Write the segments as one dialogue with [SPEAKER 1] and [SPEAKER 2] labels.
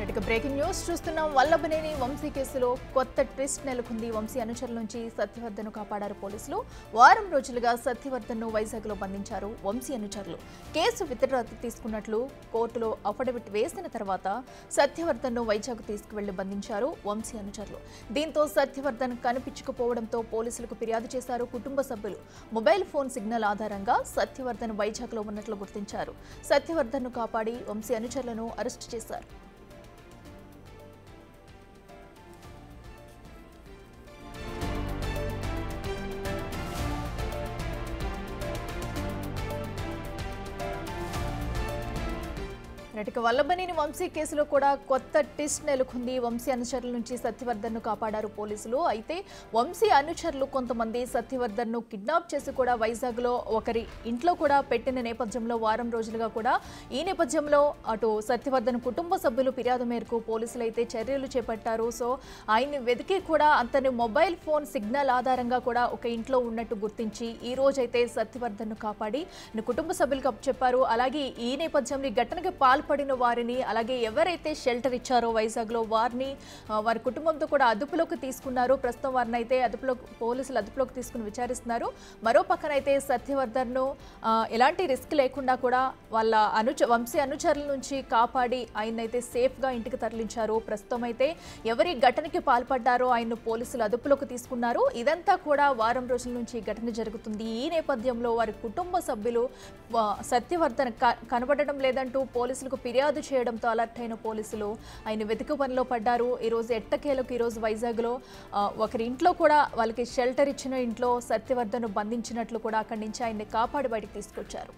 [SPEAKER 1] ఇక breaking news చూస్తున్నాం. వల్లభనేని వంశీ కేసులో కొత్త ట్విస్ట్ నెలకొంది. వంశీ అనుచరుల నుంచి సత్యవర్ధన్ను కాపాడారు పోలీసులు. వారం రోజులుగా సత్యవర్ధన్ను వైజాగ్లో బంధించారు వంశీ అనుచరులు. కేసు విత్డ్రా తీసుకున్నట్లు కోర్టులో అఫిడవిట్ వేసిన తర్వాత సత్యవర్ధన్ను వైజాగ్ తీసుకువెళ్లి బంధించారు వంశీ అనుచరులు. దీంతో సత్యవర్ధన్ కనిపించకపోవడంతో పోలీసులకు ఫిర్యాదు చేశారు కుటుంబ సభ్యులు. మొబైల్ ఫోన్ సిగ్నల్ ఆధారంగా సత్యవర్ధన్ వైజాగ్లో ఉన్నట్లు గుర్తించారు. సత్యవర్ధన్ను కాపాడి వంశీ అనుచరులను అరెస్టు చేశారు. ఇక వల్లభనేని వంశీ కేసులో కూడా కొత్త ట్విస్ట్ నెలకొంది. వంశీ అనుచరుల నుంచి సత్యవర్ధన్ను కాపాడారు పోలీసులు. అయితే వంశీ అనుచరులు కొంతమంది సత్యవర్ధన్ను కిడ్నాప్ చేసి కూడా వైజాగ్లో ఒకరి ఇంట్లో కూడా పెట్టిన నేపథ్యంలో వారం రోజులుగా కూడా ఈ నేపథ్యంలో అటు సత్యవర్ధన్ కుటుంబ సభ్యులు ఫిర్యాదు మేరకు పోలీసులు అయితే చర్యలు చేపట్టారు. సో ఆయన్ని వెతికి కూడా అతని మొబైల్ ఫోన్ సిగ్నల్ ఆధారంగా కూడా ఒక ఇంట్లో ఉన్నట్టు గుర్తించి ఈ రోజైతే సత్యవర్ధన్ను కాపాడి కుటుంబ సభ్యులకు అప్పచెప్పారు. అలాగే ఈ నేపథ్యంలో ఈ ఘటనకి పాల్పడిన వారిని అలాగే ఎవరైతే షెల్టర్ ఇచ్చారో వైజాగ్లో వారి కుటుంబంతో కూడా అదుపులోకి తీసుకున్నారు. ప్రస్తుతం వారిని అయితే పోలీసులు అదుపులోకి తీసుకుని విచారిస్తున్నారు. మరో పక్కనైతే సత్యవర్ధన్ను ఎలాంటి రిస్క్ లేకుండా కూడా వాళ్ళ వంశీ అనుచరుల నుంచి కాపాడి ఆయనైతే సేఫ్గా ఇంటికి తరలించారు. ప్రస్తుతం అయితే ఎవరి ఘటనకి పాల్పడ్డారో ఆయన్ను పోలీసులు అదుపులోకి తీసుకున్నారు. ఇదంతా కూడా వారం రోజుల నుంచి ఘటన జరుగుతుంది. ఈ నేపథ్యంలో వారి కుటుంబ సభ్యులు సత్యవర్ధన్ కనబడడం లేదంటూ పోలీసులకు ఫిర్యాదు చేయడంతో అలర్ట్ అయిన పోలీసులు ఆయన వెతుకు పనిలో పడ్డారు. ఈరోజు ఎట్టకేలకు ఈరోజు వైజాగ్లో ఒకరి ఇంట్లో కూడా వాళ్ళకి షెల్టర్ ఇచ్చిన ఇంట్లో సత్యవర్ధన్ను బంధించినట్లు కూడా అక్కడి నుంచి ఆయన్ని కాపాడి బయటకు తీసుకొచ్చారు.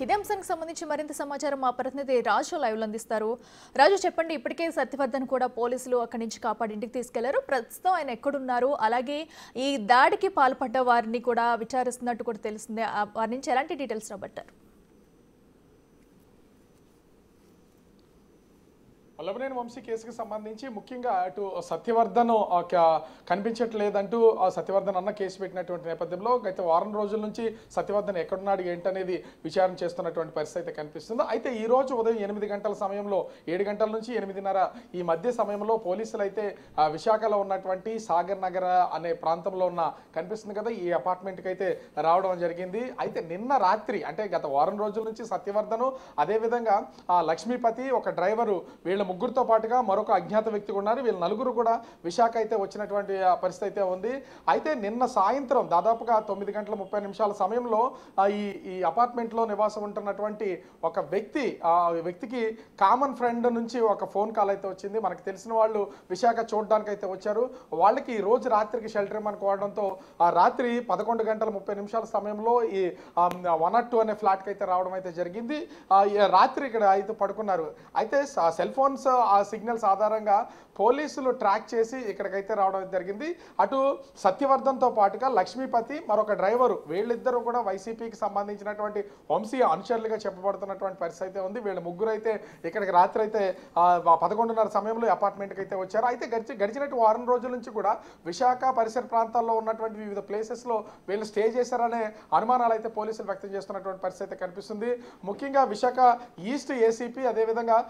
[SPEAKER 1] ఇదే అంశానికి సంబంధించి మరింత సమాచారం మా ప్రతినిధి రాజు లైవ్లో అందిస్తారు. రాజు, చెప్పండి, ఇప్పటికే సత్యవర్ధన్ కూడా పోలీసులు అక్కడి నుంచి కాపాడి ఇంటికి తీసుకెళ్లారు. ప్రస్తుతం ఆయన ఎక్కడున్నారు? అలాగే ఈ దాడికి పాల్పడ్డ వారిని కూడా విచారిస్తున్నట్టు కూడా తెలుస్తుంది. వారి నుంచి ఎలాంటి డీటెయిల్స్ రాబట్టారు?
[SPEAKER 2] వల్లభనేని వంశీ కేసుకు సంబంధించి ముఖ్యంగా అటు సత్యవర్ధన్ కనిపించట్లేదంటూ సత్యవర్ధన్ అన్న కేసు పెట్టినటువంటి నేపథ్యంలో గత వారం రోజుల నుంచి సత్యవర్ధన్ ఎక్కడున్నాడు ఏంటనేది విచారణ చేస్తున్నటువంటి పరిస్థితి అయితే కనిపిస్తుంది. అయితే ఈ రోజు ఉదయం 8 గంటల సమయంలో 7 గంటల నుంచి 8:30 ఈ మధ్య సమయంలో పోలీసులు అయితే విశాఖలో ఉన్నటువంటి సాగర్ నగర్ అనే ప్రాంతంలో కనిపిస్తుంది కదా, ఈ అపార్ట్మెంట్కి అయితే రావడం జరిగింది. అయితే నిన్న రాత్రి అంటే గత వారం రోజుల నుంచి సత్యవర్ధన్ అదేవిధంగా లక్ష్మీపతి ఒక డ్రైవరు వీళ్ళ ముగ్గురితో పాటుగా మరొక అజ్ఞాత వ్యక్తి ఉన్నారు. వీళ్ళ నలుగురు కూడా విశాఖ అయితే వచ్చినటువంటి పరిస్థితి అయితే ఉంది. అయితే నిన్న సాయంత్రం దాదాపుగా 9:30 సమయంలో ఈ అపార్ట్మెంట్లో నివాసం ఉంటున్నటువంటి ఒక వ్యక్తికి కామన్ ఫ్రెండ్ నుంచి ఒక ఫోన్ కాల్ అయితే వచ్చింది. మనకు తెలిసిన వాళ్ళు విశాఖ చూడడానికి అయితే వచ్చారు. వాళ్ళకి ఈ రోజు రాత్రికి షెల్టర్ ఇమ్మని కోవడంతో రాత్రి 11:30 సమయంలో ఈ 102 అనే ఫ్లాట్కి అయితే రావడం అయితే జరిగింది. రాత్రి ఇక్కడ అయితే పడుకున్నారు. అయితే సెల్ ఫోన్ ఆ సిగ్నల్స్ ఆధారంగా పోలీసులు ట్రాక్ చేసి ఇక్కడికైతే రావడం జరిగింది. అటు సత్యవర్ధన్తో పాటుగా లక్ష్మీపతి మరొక డ్రైవరు వీళ్ళిద్దరూ కూడా వైసీపీకి సంబంధించినటువంటి వంశీ అనుచరులుగా చెప్పబడుతున్నటువంటి పరిస్థితి అయితే ఉంది. వీళ్ళ ముగ్గురు అయితే ఇక్కడికి రాత్రి అయితే 11:30 సమయంలో అపార్ట్మెంట్కి అయితే వచ్చారు. అయితే గడిచినట్టు వారం రోజుల నుంచి కూడా విశాఖ పరిసర ప్రాంతాల్లో ఉన్నటువంటి వివిధ ప్లేసెస్లో వీళ్ళు స్టే చేశారనే అనుమానాలు అయితే పోలీసులు వ్యక్తం చేస్తున్నటువంటి పరిస్థితి అయితే కనిపిస్తుంది. ముఖ్యంగా విశాఖ ఈస్ట్ ఏసీపీ అదేవిధంగా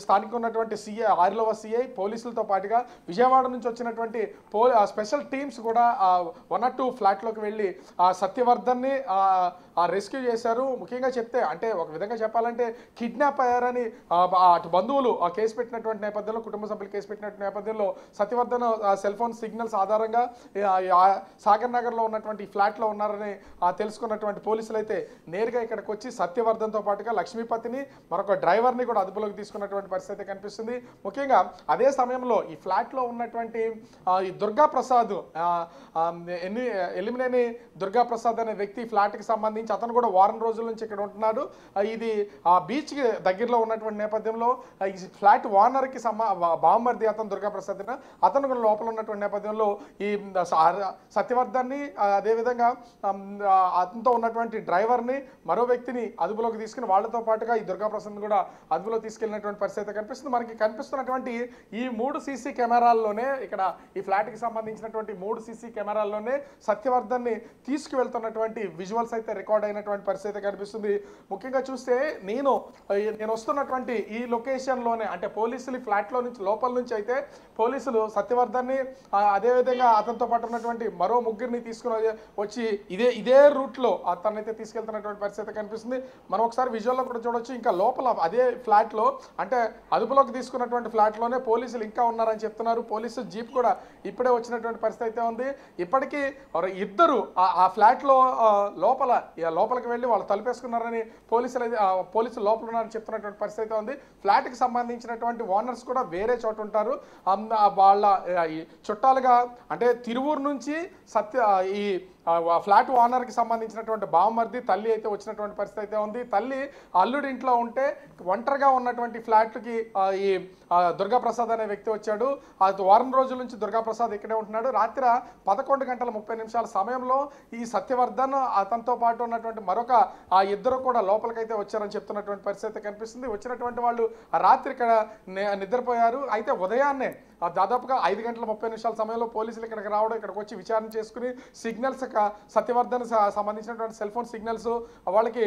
[SPEAKER 2] స్థానిక ఉన్నటువంటి సిఐ 6వ సిఐ పోలీసులతో పాటుగా విజయవాడ నుంచి వచ్చినటువంటి స్పెషల్ టీమ్స్ కూడా 102 ఫ్లాట్లోకి వెళ్ళి సత్యవర్ధన్ని రెస్క్యూ చేశారు. ముఖ్యంగా చెప్తే అంటే ఒక విధంగా చెప్పాలంటే కిడ్నాప్ అయ్యారని అటు బంధువులు కేసు పెట్టినటువంటి నేపథ్యంలో కుటుంబ సభ్యులు కేసు పెట్టినటువంటి నేపథ్యంలో సత్యవర్ధన్ సెల్ ఫోన్ సిగ్నల్స్ ఆధారంగా సాగర్ నగర్లో ఉన్నటువంటి ఫ్లాట్లో ఉన్నారని తెలుసుకున్నటువంటి పోలీసులు అయితే నేరుగా ఇక్కడికి వచ్చి సత్యవర్ధన్తో పాటుగా లక్ష్మీపతిని మరొక డ్రైవర్ని కూడా అదుపులోకి తీసుకున్నటువంటి పరిస్థితి కనిపిస్తుంది. ముఖ్యంగా అదే సమయంలో ఈ ఫ్లాట్లో ఉన్నటువంటి ఈ దుర్గా ప్రసాద్ ఎలిమినేని దుర్గా ప్రసాద్ అనే వ్యక్తి ఫ్లాట్కి సంబంధించి అతను కూడా వారం రోజుల నుంచి ఇక్కడ ఉంటున్నాడు. ఇది బీచ్కి దగ్గరలో ఉన్నటువంటి నేపథ్యంలో ఈ ఫ్లాట్ ఓనర్కి బామ్మర్ది అతను దుర్గా ప్రసాద్ అతను కూడా లోపల ఉన్నటువంటి నేపథ్యంలో ఈ సత్యవర్ధన్ని అదేవిధంగా అతనితో ఉన్నటువంటి డ్రైవర్ని మరో వ్యక్తిని అదుపులోకి తీసుకుని వాళ్ళతో పాటుగా ఈ దుర్గా ప్రసాద్ కూడా అదుపులో తీసుకెళ్లినటువంటి పరిస్థితి కనిపిస్తుంది. మనకి కనిపిస్తున్నటువంటి ఈ 3 సీసీ కెమెరాల్లోనే ఇక్కడ ఈ ఫ్లాట్కి సంబంధించినటువంటి 3 సీసీ కెమెరాల్లోనే సత్యవర్ధన్ని తీసుకువెళ్తున్నటువంటి విజువల్స్ అయితే రికార్డ్ అయినటువంటి పరిస్థితి అయితే కనిపిస్తుంది. ముఖ్యంగా చూస్తే నేను వస్తున్నటువంటి ఈ లొకేషన్లోనే అంటే పోలీసులు ఫ్లాట్లో నుంచి లోపల నుంచి అయితే పోలీసులు సత్యవర్ధన్ని అదేవిధంగా అతనితో పాటు ఉన్నటువంటి మరో ముగ్గురిని తీసుకుని వచ్చి ఇదే రూట్లో అతనైతే తీసుకెళ్తున్నటువంటి పరిస్థితి కనిపిస్తుంది. మనం ఒకసారి విజువల్లో కూడా చూడొచ్చు. ఇంకా లోపల అదే ఫ్లాట్లో అంటే అదుపులోకి తీసుకున్నటువంటి ఫ్లాట్లోనే పోలీసులు ఇంకా ఉన్నారని చెప్తున్నారు. పోలీసు జీప్ కూడా ఇప్పుడే వచ్చినటువంటి పరిస్థితి అయితే ఉంది. ఇప్పటికీ ఇద్దరు ఆ ఫ్లాట్లో లోపలికి వెళ్ళి వాళ్ళు తలుపేసుకున్నారని పోలీసులు లోపల ఉన్నారని చెప్తున్నటువంటి పరిస్థితి అయితే ఉంది. ఫ్లాట్కి సంబంధించినటువంటి ఓనర్స్ కూడా వేరే చోట ఉంటారు. వాళ్ళ చుట్టాలుగా అంటే తిరువూరు నుంచి ఈ ఫ్లాట్ ఓనర్కి సంబంధించినటువంటి బావమర్ది తల్లి అయితే వచ్చినటువంటి పరిస్థితి అయితే ఉంది. తల్లి అల్లుడి ఇంట్లో ఉంటే ఒంటరిగా ఉన్నటువంటి ఫ్లాట్కి ఈ దుర్గాప్రసాద్ అనే వ్యక్తి వచ్చాడు. వారం రోజుల నుంచి దుర్గాప్రసాద్ ఇక్కడే ఉంటున్నాడు. రాత్రి 11:30 సమయంలో ఈ సత్యవర్ధన్ అతనితో పాటు ఉన్నటువంటి మరొక ఇద్దరు కూడా లోపలికైతే వచ్చారని చెప్తున్నటువంటి పరిస్థితి కనిపిస్తుంది. వచ్చినటువంటి వాళ్ళు రాత్రి ఇక్కడ నిద్రపోయారు. అయితే ఉదయాన్నే దాదాపుగా 5:30 సమయంలో పోలీసులు ఇక్కడికి రావడం, ఇక్కడికి వచ్చి విచారణ చేసుకుని సిగ్నల్స్ సత్యవర్ధన్ సంబంధించినటువంటి సెల్ ఫోన్ సిగ్నల్స్ వాళ్ళకి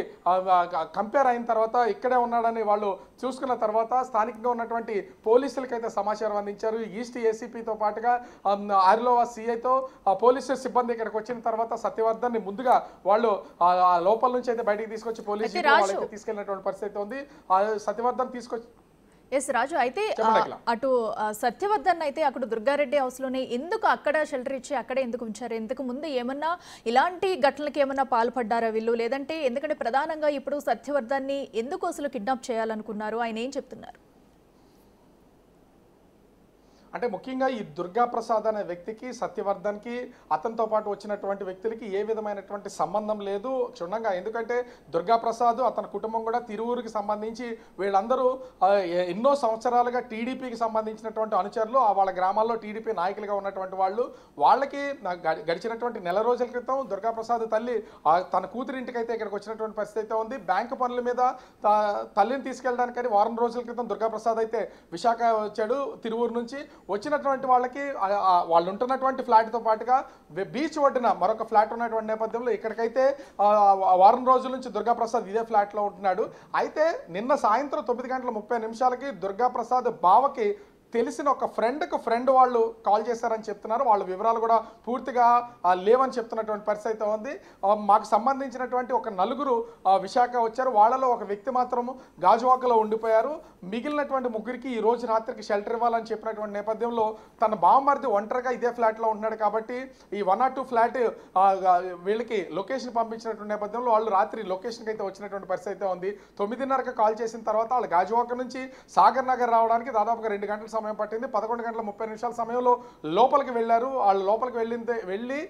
[SPEAKER 2] కంపేర్ అయిన తర్వాత ఇక్కడే ఉన్నాడని వాళ్ళు చూసుకున్న తర్వాత స్థానికంగా ఉన్నటువంటి పోలీసులకైతే సమాచారం అందించారు. ఈస్ట్ ఏసీపీతో పాటుగా ఆరిలోవా సిఐతో పోలీసు సిబ్బంది ఇక్కడికి వచ్చిన తర్వాత సత్యవర్ధన్ ని ముందుగా వాళ్ళు లోపల నుంచి అయితే బయటికి తీసుకొచ్చి పోలీసు వాళ్ళకి తీసుకెళ్ళినటువంటి పరిస్థితి ఉంది. సత్యవర్ధన్ తీసుకొచ్చి
[SPEAKER 1] రాజు అయితే అటు సత్యవర్ధన్ అయితే అక్కడ దుర్గారెడ్డి హౌస్ లోనే ఎందుకు అక్కడ షెల్టర్ ఇచ్చి అక్కడే ఎందుకు ఉంచారు? ఎందుకు ముందు ఏమన్నా ఇలాంటి ఘటనలకు ఏమన్నా పాల్పడ్డారా వీళ్ళు? లేదంటే ఎందుకంటే ప్రధానంగా ఇప్పుడు సత్యవర్ధన్ని ఎందుకు అసలు కిడ్నాప్ చేయాలనుకున్నారు? ఆయన ఏం చెప్తున్నారు?
[SPEAKER 2] అంటే ముఖ్యంగా ఈ దుర్గాప్రసాద్ అనే వ్యక్తికి సత్యవర్ధన్కి అతనితో పాటు వచ్చినటువంటి వ్యక్తులకి ఏ విధమైనటువంటి సంబంధం లేదు క్షుణ్ణంగా. ఎందుకంటే దుర్గాప్రసాద్ అతని కుటుంబం కూడా తిరువూరుకి సంబంధించి వీళ్ళందరూ ఎన్నో సంవత్సరాలుగా టీడీపీకి సంబంధించినటువంటి అనుచరులు, వాళ్ళ గ్రామాల్లో టీడీపీ నాయకులుగా ఉన్నటువంటి వాళ్ళు. వాళ్ళకి గడిచినటువంటి నెల రోజుల క్రితం దుర్గాప్రసాద్ తల్లి తన కూతురింటికి అయితే ఇక్కడికి వచ్చినటువంటి పరిస్థితి అయితే ఉంది. బ్యాంకు పనుల మీద తల్లిని తీసుకెళ్ళడానికని వారం రోజుల క్రితం దుర్గాప్రసాద్ అయితే విశాఖ వచ్చాడు తిరువూరు నుంచి. వచ్చినటువంటి వాళ్ళకి వాళ్ళు ఉంటున్నటువంటి ఫ్లాట్తో పాటుగా బీచ్ ఒడ్డున మరొక ఫ్లాట్ ఉన్నటువంటి నేపథ్యంలో ఇక్కడికైతే వారం రోజుల నుంచి దుర్గాప్రసాద్ ఇదే ఫ్లాట్లో ఉంటున్నాడు. అయితే నిన్న సాయంత్రం 9:30 దుర్గాప్రసాద్ బావకి తెలిసిన ఒక ఫ్రెండ్ వాళ్ళు కాల్ చేశారని చెప్తున్నారు. వాళ్ళ వివరాలు కూడా పూర్తిగా లేవని చెప్తున్నటువంటి పరిస్థితి అయితే ఉంది. మాకు సంబంధించినటువంటి ఒక 4 విశాఖ వచ్చారు. వాళ్ళలో ఒక వ్యక్తి మాత్రం గాజువాకలో ఉండిపోయారు. మిగిలినటువంటి ముగ్గురికి ఈ రోజు రాత్రికి షెల్టర్ ఇవ్వాలని చెప్పినటువంటి నేపథ్యంలో తన బావమరిది ఒంటరిగా ఇదే ఫ్లాట్లో ఉంటున్నాడు కాబట్టి ఈ 1 or 2 ఫ్లాట్ వీళ్ళకి లొకేషన్ పంపించినటువంటి నేపథ్యంలో వాళ్ళు రాత్రి లొకేషన్కి అయితే వచ్చినటువంటి పరిస్థితి అయితే ఉంది. 9:30 కాల్ చేసిన తర్వాత వాళ్ళు గాజువాక నుంచి సాగర్ నగర్ రావడానికి దాదాపుగా 2 గంటల సమయం పట్టింది. 11:30 సమయంలో లోపలికి వెళ్ళారు. వాళ్ళు లోపలికి వెళ్ళి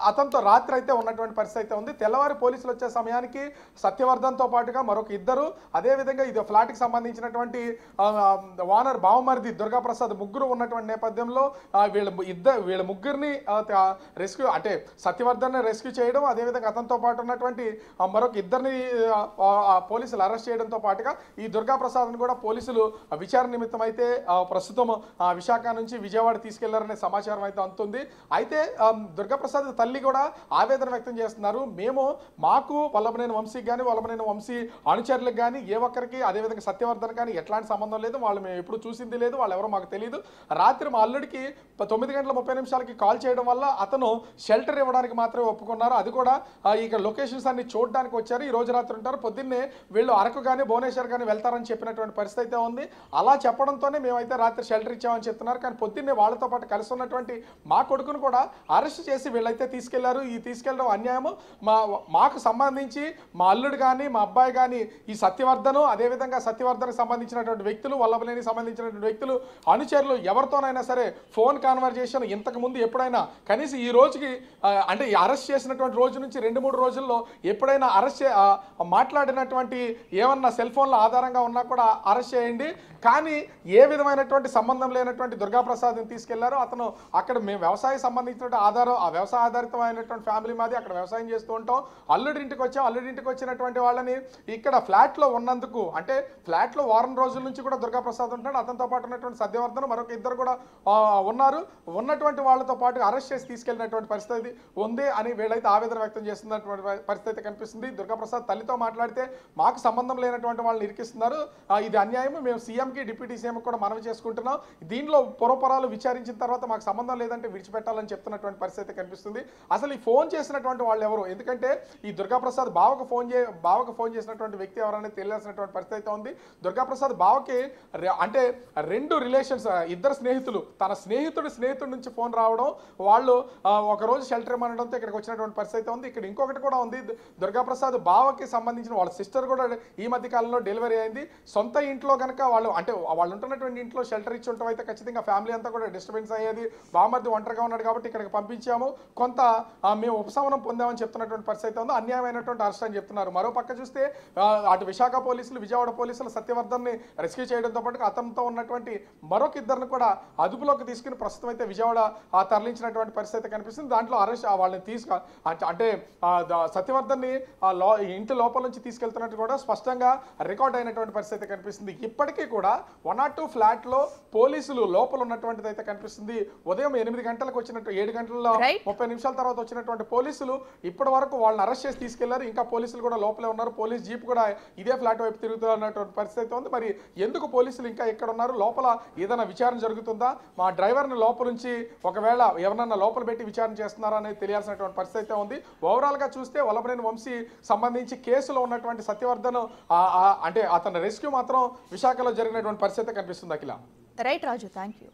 [SPEAKER 2] అతనితో రాత్రి అయితే ఉన్నటువంటి పరిస్థితి అయితే ఉంది. తెల్లవారి పోలీసులు వచ్చే సమయానికి సత్యవర్ధన్తో పాటుగా మరొక ఇద్దరు, అదేవిధంగా ఇది ఫ్లాట్కి సంబంధించినటువంటి ఓనర్ బావమరిది దుర్గాప్రసాద్ ముగ్గురు ఉన్నటువంటి నేపథ్యంలో వీళ్ళ ముగ్గురిని రెస్క్యూ అంటే సత్యవర్ధన్ రెస్క్యూ చేయడం, అదేవిధంగా అతనితో పాటు ఉన్నటువంటి మరొక ఇద్దరిని పోలీసులు అరెస్ట్ చేయడంతో పాటుగా ఈ దుర్గాప్రసాద్ని కూడా పోలీసులు విచారణ నిమిత్తం అయితే ప్రస్తుతం విశాఖ నుంచి విజయవాడ తీసుకెళ్లారనే సమాచారం అయితే అందుతుంది. అయితే దుర్గాప్రసాద్ తల్లి కూడా ఆవేదన వ్యక్తం చేస్తున్నారు. మాకు వల్లభనేని వంశీకి కానీ వల్లభనేని వంశీ అనుచరులకు కానీ ఏ ఒక్కరికి అదేవిధంగా సత్యవర్ధన్ కానీ ఎట్లాంటి సంబంధం లేదు. వాళ్ళు మేము ఎప్పుడు చూసింది లేదు, వాళ్ళు ఎవరో మాకు తెలియదు. రాత్రి మా అల్లుడికి 9:30 కాల్ చేయడం వల్ల అతను షెల్టర్ ఇవ్వడానికి మాత్రమే ఒప్పుకున్నారు. అది కూడా ఇక లొకేషన్స్ అన్ని చూడడానికి వచ్చారు. ఈ రోజు రాత్రి ఉంటారు. పొద్దున్నే వీళ్ళు అరకు కానీ భువనేశ్వర్ కానీ వెళ్తారని చెప్పినటువంటి పరిస్థితి అయితే ఉంది. అలా చెప్పడంతోనే మేమైతే రాత్రి షెల్టర్ ఇచ్చామని చెప్తున్నారు. కానీ పొద్దున్నే వాళ్ళతో పాటు కలిసి ఉన్నటువంటి మా కొడుకును కూడా అరెస్ట్ చేసి వీళ్ళైతే తీసుకెళ్లారు. ఈ తీసుకెళ్లడం అన్యాయము. మాకు సంబంధించి మా అల్లుడు కానీ మా అబ్బాయి కానీ ఈ సత్యవర్ధను, అదేవిధంగా సత్యవర్ధన్కి సంబంధించినటువంటి వ్యక్తులు, వల్లభనేని సంబంధించినటువంటి వ్యక్తులు అనుచరులు ఎవరితోనైనా సరే ఫోన్ కాన్వర్జేషన్ ఇంతకు ముందు ఎప్పుడైనా కనీసం ఈ రోజుకి అంటే అరెస్ట్ చేసినటువంటి రోజు నుంచి 2-3 రోజుల్లో ఎప్పుడైనా మాట్లాడినటువంటి ఏమన్నా సెల్ ఫోన్ల ఆధారంగా ఉన్నా కూడా అరెస్ట్ చేయండి. కానీ ఏ విధమైన అయినటువంటి సంబంధం లేనటువంటి దుర్గాప్రసాద్ని తీసుకెళ్లారు. అతను అక్కడ మేము వ్యవసాయం సంబంధించిన ఆ వ్యవసాయ ఆధారితమైనటువంటి ఫ్యామిలీ మాది, అక్కడ వ్యవసాయం చేస్తూ ఉంటాం. అల్లుడింటికి వచ్చాం. అల్లుడింటికి వచ్చినటువంటి వాళ్ళని ఇక్కడ ఫ్లాట్లో ఉన్నందుకు, అంటే ఫ్లాట్లో వారం రోజుల నుంచి కూడా దుర్గాప్రసాద్ ఉంటాడు. అతనితో పాటు ఉన్నటువంటి సత్యవర్ధన్ మరొక ఇద్దరు కూడా ఉన్నారు. ఉన్నటువంటి వాళ్ళతో పాటు అరెస్ట్ చేసి తీసుకెళ్లినటువంటి పరిస్థితి ఉంది అని వీళ్ళైతే ఆవేదన వ్యక్తం చేస్తున్నటువంటి పరిస్థితి కనిపిస్తుంది. దుర్గాప్రసాద్ తల్లితో మాట్లాడితే మాకు సంబంధం లేనటువంటి వాళ్ళని ఇరికిస్తున్నారు, ఇది అన్యాయం, మేము సీఎంకి డిప్యూటీ సీఎంకి కూడా మనవి చేసుకుంటున్నాం, దీనిలో పూర్వపరాలు విచారించిన తర్వాత మాకు సంబంధం లేదంటే విడిచిపెట్టాలని చెప్తున్నటువంటి పరిస్థితి కనిపిస్తుంది. అసలు ఈ ఫోన్ చేసినటువంటి వాళ్ళు ఎవరు? ఎందుకంటే ఈ దుర్గాప్రసాద్ బావకు ఫోన్ చేసినటువంటి వ్యక్తి ఎవరనేది తెలియాల్సినటువంటి పరిస్థితి ఉంది. దుర్గాప్రసాద్ బావకి అంటే రెండు రిలేషన్స్, ఇద్దరు స్నేహితులు, తన స్నేహితుడి నుంచి ఫోన్ రావడం, వాళ్ళు ఒకరోజు షెల్టర్ ఇవ్వడంతో ఇక్కడికి వచ్చినటువంటి పరిస్థితి ఉంది. ఇక్కడ ఇంకొకటి కూడా ఉంది, దుర్గాప్రసాద్ బావకి సంబంధించిన వాళ్ళ సిస్టర్ కూడా ఈ మధ్య కాలంలో డెలివరీ అయింది. సొంత ఇంట్లో కనుక వాళ్ళు ఉంటున్నటువంటి ఇంట్లో షెల్టర్ ఇచ్చి ఉండటం అయితే ఖచ్చితంగా ఫ్యామిలీ అంతా కూడా డిస్టర్బెన్స్ అయ్యేది. బావమధ్య ఒంటరిగా ఉన్నాడు కాబట్టి ఇక్కడికి పంపించాము, కొంత మేము ఉపశమనం పొందామని చెప్తున్నటువంటి పరిస్థితి ఉంది. అన్యాయమైనటువంటి అరెస్ట్ అని చెప్తున్నారు. మరో పక్క చూస్తే అటు విశాఖ పోలీసులు, విజయవాడ పోలీసులు సత్యవర్ధన్ని రెస్క్యూ చేయడంతో పాటు అతనితో ఉన్నటువంటి మరొక ఇద్దరిని కూడా అదుపులోకి తీసుకుని ప్రస్తుతం అయితే విజయవాడ తరలించినటువంటి పరిస్థితి కనిపిస్తుంది. దాంట్లో అరెస్ట్ వాళ్ళని అంటే సత్యవర్ధన్ని ఇంటి లోపల నుంచి తీసుకెళ్తున్నట్టు కూడా స్పష్టంగా రికార్డ్ అయినటువంటి పరిస్థితి కనిపిస్తుంది. ఇప్పటికీ కూడా 102 ఫ్లాట్లో పోలీసులు లోపల ఉన్నటువంటిది అయితే కనిపిస్తుంది. ఉదయం 8 గంటలకు వచ్చినట్టు 7 గంటల 30 నిమిషాల తర్వాత వచ్చినటువంటి పోలీసులు ఇప్పటి వరకు వాళ్ళని అరెస్ట్ చేసి తీసుకెళ్లారు. ఇంకా పోలీసులు కూడా లోపలే ఉన్నారు. పోలీస్ జీప్ కూడా ఇదే ఫ్లాట్ వైపు తిరుగుతున్నటువంటి పరిస్థితి ఉంది. మరి ఎందుకు పోలీసులు ఇంకా ఇక్కడ ఉన్నారు? లోపల ఏదైనా విచారణ జరుగుతుందా? మా డ్రైవర్ని లోపల నుంచి ఒకవేళ ఎవరన్నా లోపల పెట్టి విచారణ చేస్తున్నారా అనేది తెలియాల్సినటువంటి పరిస్థితి ఉంది. ఓవరాల్ గా చూస్తే వల్లభనేని వంశీ సంబంధించి కేసులో ఉన్నటువంటి సత్యవర్ధన్ అంటే అతని రెస్క్యూ మాత్రం విశాఖలో జరిగినటువంటి పరిస్థితి కనిపిస్తుంది. Akhila.
[SPEAKER 1] Right Raju, thank you.